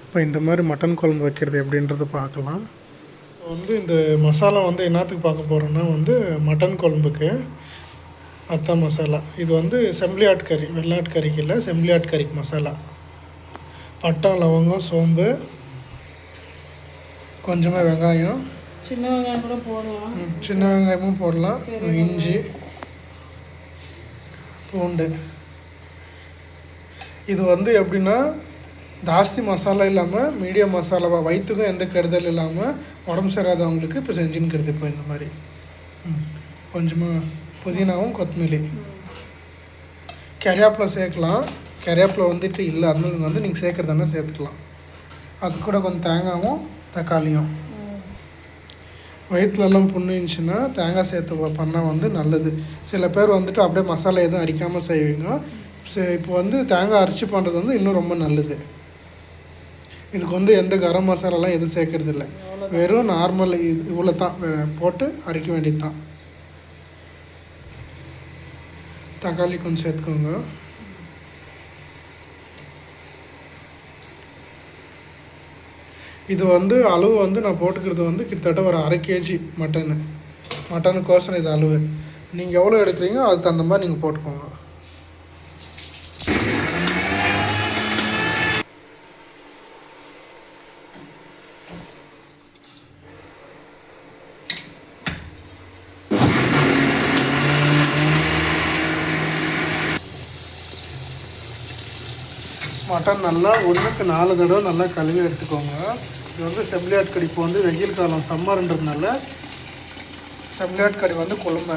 இப்போ இந்த மாதிரி மட்டன் குழம்பு வைக்கிறது எப்படின்றத பார்க்கலாம். இந்த மசாலா என்னத்துக்கு பார்க்க போகிறோன்னா மட்டன் குழம்புக்கு அத்தான் மசாலா. இது செம்பிலி ஆட்கறி, வெள்ளாட்கறிக்கு இல்லை, செம்பிலி ஆட்கறிக்கு மசாலா. பட்டை, லவங்கம், சோம்பு, கொஞ்சமாக வெங்காயம், சின்ன வெங்காயம் கூட போடலாம், சின்ன வெங்காயமும் போடலாம், இஞ்சி, பூண்டு. இது எப்படின்னா ஜாஸ்தி மசாலா இல்லாமல் மீடியம் மசாலாவாக, வயிற்றுக்கும் எந்த கெடுதல் இல்லாமல் உடம்பு சரியாதவங்களுக்கு இப்போ செஞ்சுன்னுக்கிறது. இப்போ இந்த மாதிரி கொஞ்சமாக புதினாவும் கொத்தமல்லி, கறிவேப்பிலை சேர்க்கலாம். கறிவேப்பிலை இல்லை, அதனால நீங்கள் சேர்க்குறதானே சேர்த்துக்கலாம். அது கூட கொஞ்சம் தேங்காயும் தக்காளியும். வயிற்றுலலாம் புண்ணு இருந்துச்சுன்னா தேங்காய் சேர்த்து பண்ணால் நல்லது. சில பேர் அப்படியே மசாலா எதுவும் அரிக்காமல் செய்வீங்க. இப்போ தேங்காய் அரைச்சி பண்ணுறது இன்னும் ரொம்ப நல்லது. இதுக்கு எந்த கரம் மசாலாலாம் எதுவும் சேர்க்கறது இல்லை, வெறும் நார்மல் இவ்வளோ தான் போட்டு அரைக்க வேண்டியது தான். தக்காளி கொஞ்சம் சேர்த்துக்கோங்க. இது அளவு நான் போட்டுக்கிறது கிட்டத்தட்ட ஒரு 1/2 kg மட்டனுக்கோசரம் இது அளவு. நீங்கள் எவ்வளோ எடுக்கிறீங்க அதுக்கு தகுந்த மாதிரி நீங்கள் போட்டுக்கோங்க. மட்டன் நல்லா 1க்கு 4 தடவை நல்லா கழுவி எடுத்துக்கோங்க. இது செம்பிலி ஆட்கறி. இப்போ வெயில் காலம், சம்மர்ன்றதுனால செம்பிலி ஆட்கறி குழம்பு.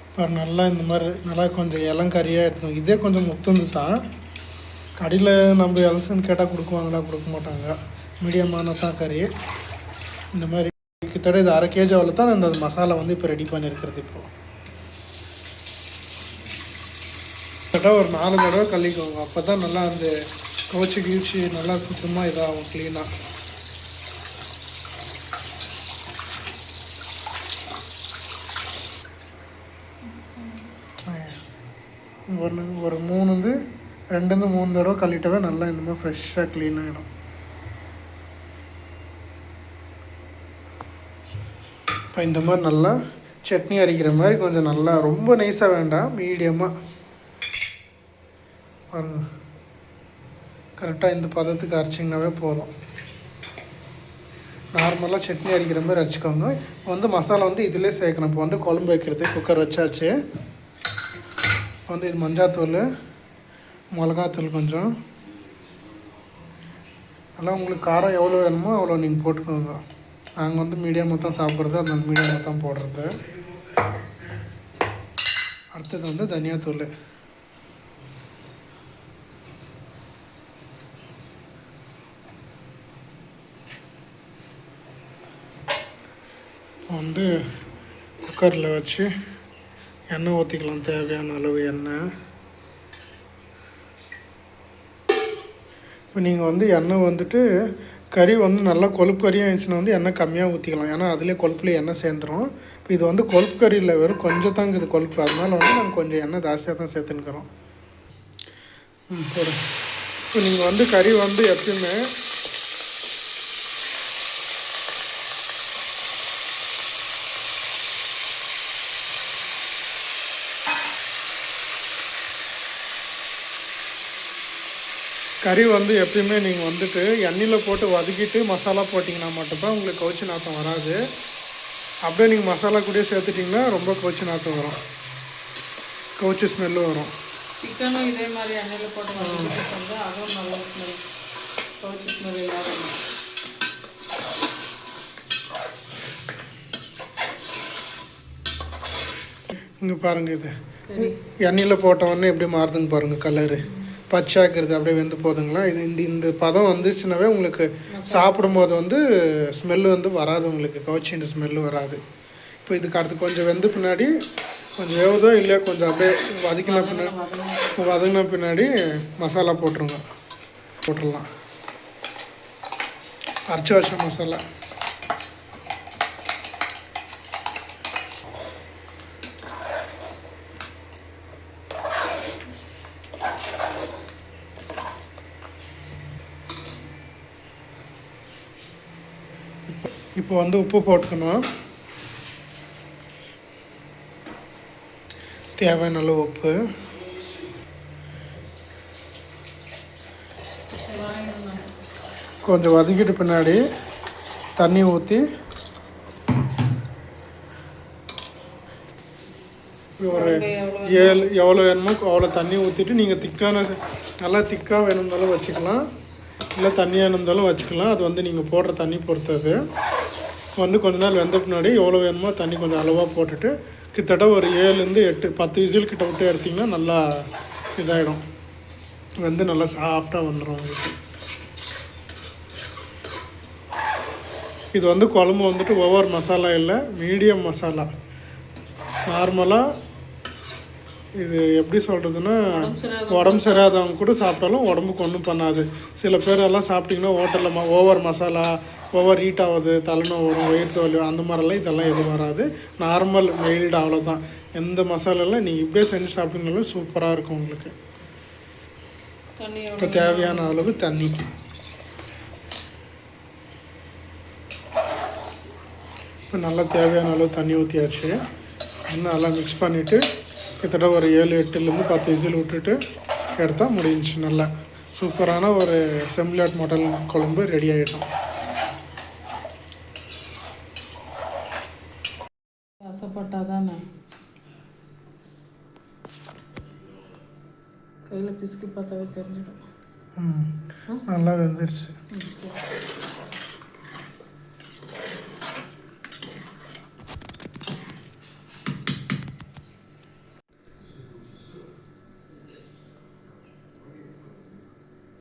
இப்போ நல்லா இந்த மாதிரி நல்லா கொஞ்சம் இளங்கறியாக எடுத்துக்கோங்க. இதே கொஞ்சம் முத்துந்து தான். கடையில் நம்ம எலசுன்னு கேட்டால் கொடுக்குவாங்களா, கொடுக்க மாட்டாங்க. மீடியமான தான் கறி. இந்த மாதிரி கிட்டத்தட்ட இது 1/2 kg அளவு தான் இந்த மசாலா இப்போ ரெடி பண்ணியிருக்கிறது. இப்போது கிட்டத்தட்ட ஒரு 4 தடவை கழுவிக்கோங்க. அப்போ தான் நல்லா அந்த கீழ்ச்சி நல்லா சுத்தமாக இதாகும், க்ளீனாக. ஒரு 2-3 தடவை கழுவிட்டாவே நல்லா இந்த மாதிரி ஃப்ரெஷ்ஷாக க்ளீன் ஆகிடும். இப்போ இந்த மாதிரி நல்லா சட்னி அரைக்கிற மாதிரி கொஞ்சம் நல்லா, ரொம்ப நைஸாக வேண்டாம், மீடியமாக பாருங்கள். கரெக்டாக இந்த பதத்துக்கு அரைச்சிங்கனாவே போதும். நார்மலாக சட்னி அரைக்கிற மாதிரி அரைச்சிக்கோங்க. இப்போ மசாலா இதிலே சேர்க்கணும். இப்போ குழம்பு வைக்கிறது குக்கர் வச்சாச்சு. இது மஞ்சாத்தூள், மிளகாத்தூள் கொஞ்சம், நல்லா உங்களுக்கு காரம் எவ்வளோ வேணுமோ அவ்வளோ நீங்கள் போட்டுக்கோங்க. நாங்கள் மீடியமாக தான் சாப்பிட்றது, அதனால மீடியமாக தான் போடுறது. அடுத்தது தனியாத்தூள். குக்கரில் வச்சு எண்ணெய் ஊற்றிக்கலாம், தேவையான அளவு எண்ணெய். இப்போ நீங்கள் எண்ணெய் கறி நல்லா கொழுப்பு கறியாக இருந்துச்சுன்னா எண்ணெய் கம்மியாக ஊற்றிக்கலாம். ஏன்னா அதிலே கொழுப்புலேயே எண்ணெய் சேர்ந்துடும். இப்போ இது கொழுப்பு கறியில் வெறும் கொஞ்சம் தாங்க இது கொழுப்பு, அதனால நாங்கள் கொஞ்சம் எண்ணெய் ஜாஸ்தியாக தான் சேர்த்துன்னுக்கிறோம். போடு. இப்போ நீங்கள் கறி எப்பயுமே கறி எப்பயுமே நீங்கள் எண்ணெயில் போட்டு வதக்கிட்டு மசாலா போட்டிங்கன்னா மட்டும்தான் உங்களுக்கு கவுச்சி நாற்றம் வராது. அப்படியே நீங்கள் மசாலா கூட சேர்த்துட்டிங்கன்னா ரொம்ப கவுச்சி நாற்றம் வரும், கவுச்சி ஸ்மெல்லு வரும். சிக்கனும் இதே மாதிரி எண்ணெயில் போட்டு வதக்கிட்டு அதுவும் நல்ல ஸ்மெல், கவுச்சி ஸ்மெல் இல்லாத. இங்கே பாருங்கள், இது எண்ணெயில் போட்டவொடனே எப்படி மாறுதுங்க பாருங்கள் கலரு. பச்சாக்கிறது அப்படியே வெந்து போதுங்களா. இந்த பதம் வந்துச்சுனாவே உங்களுக்கு சாப்பிடும்போது ஸ்மெல்லு வராது, உங்களுக்கு கவுச்சின்ற ஸ்மெல்லு வராது. இப்போ இதுக்கு அடுத்து கொஞ்சம் வெந்து பின்னாடி கொஞ்சம் வேவுதோ இல்லையா கொஞ்சம் அப்படியே வதங்கின பின்னாடி மசாலா போட்டுடலாம். அரைச்சி வச்ச மசாலா. இப்போ வந்து உப்பு போட்டுக்கணும், தேவையான அளவு உப்பு. கொஞ்சம் வதக்கிட்டு பின்னாடி தண்ணி ஊற்றி ஒரு எவ்வளோ வேணுமோ அவ்வளோ தண்ணி ஊற்றிட்டு நீங்கள் திக்கான நல்லா திக்காக வேணும்னாலும் வச்சுக்கலாம், இல்லை தண்ணியாக இருந்தாலும் வச்சுக்கலாம். அது வந்து நீங்கள் போடுற தண்ணி பொறுத்தது. வந்து கொஞ்ச நாள் வெந்த பின்னாடி எவ்வளோ வேணுமோ தண்ணி கொஞ்சம் அளவாக போட்டுட்டு கிட்டத்தட்ட ஒரு 7 to 10 விசில் கிட்ட விட்டு எடுத்திங்கன்னா நல்லா இதாகிடும், வந்து நல்லா சாஃப்டாக வந்துடும் உங்களுக்கு. இது வந்து குழம்பு வந்துட்டு ஓவர் மசாலா இல்லை, மீடியம் மசாலா. நார்மலாக இது எப்படி சொல்கிறதுன்னா, உடம்பு சரியாதவங்க கூட சாப்பிட்டாலும் உடம்புக்கு ஒன்றும் பண்ணாது. சில பேரெல்லாம் சாப்பிட்டிங்கன்னா ஹோட்டலில் ஓவர் மசாலா, ஓவர் ஹீட் ஆகுது, தலைநோய் வரும், வயிற்று வலி, அந்த மாதிரிலாம் இதெல்லாம் எதுவும் வராது. நார்மல் மெயில்டு, அவ்வளோதான். எந்த மசாலாலாம் நீங்கள் இப்படியே செஞ்சு சாப்பிட்டீங்கனாலும் சூப்பராக இருக்கும் உங்களுக்கு. இப்போ தேவையான அளவு தண்ணி. இப்போ நல்லா தேவையான அளவு தண்ணி ஊற்றியாச்சு. இன்னும் நல்லா மிக்ஸ் பண்ணிவிட்டு கிட்டத்தட்ட ஒரு 7 to 10 விசில் விட்டுட்டு எடுத்தால் முடிஞ்சிச்சு. நல்லா சூப்பரான ஒரு செம்பிளாட் மட்டன் குழம்பு ரெடி ஆகிடும். ஆசைப்பட்டால் தானே கையில் பிசுக்கி பார்த்தாவே தெரிஞ்சிடும். நல்லா வெந்துருச்சு.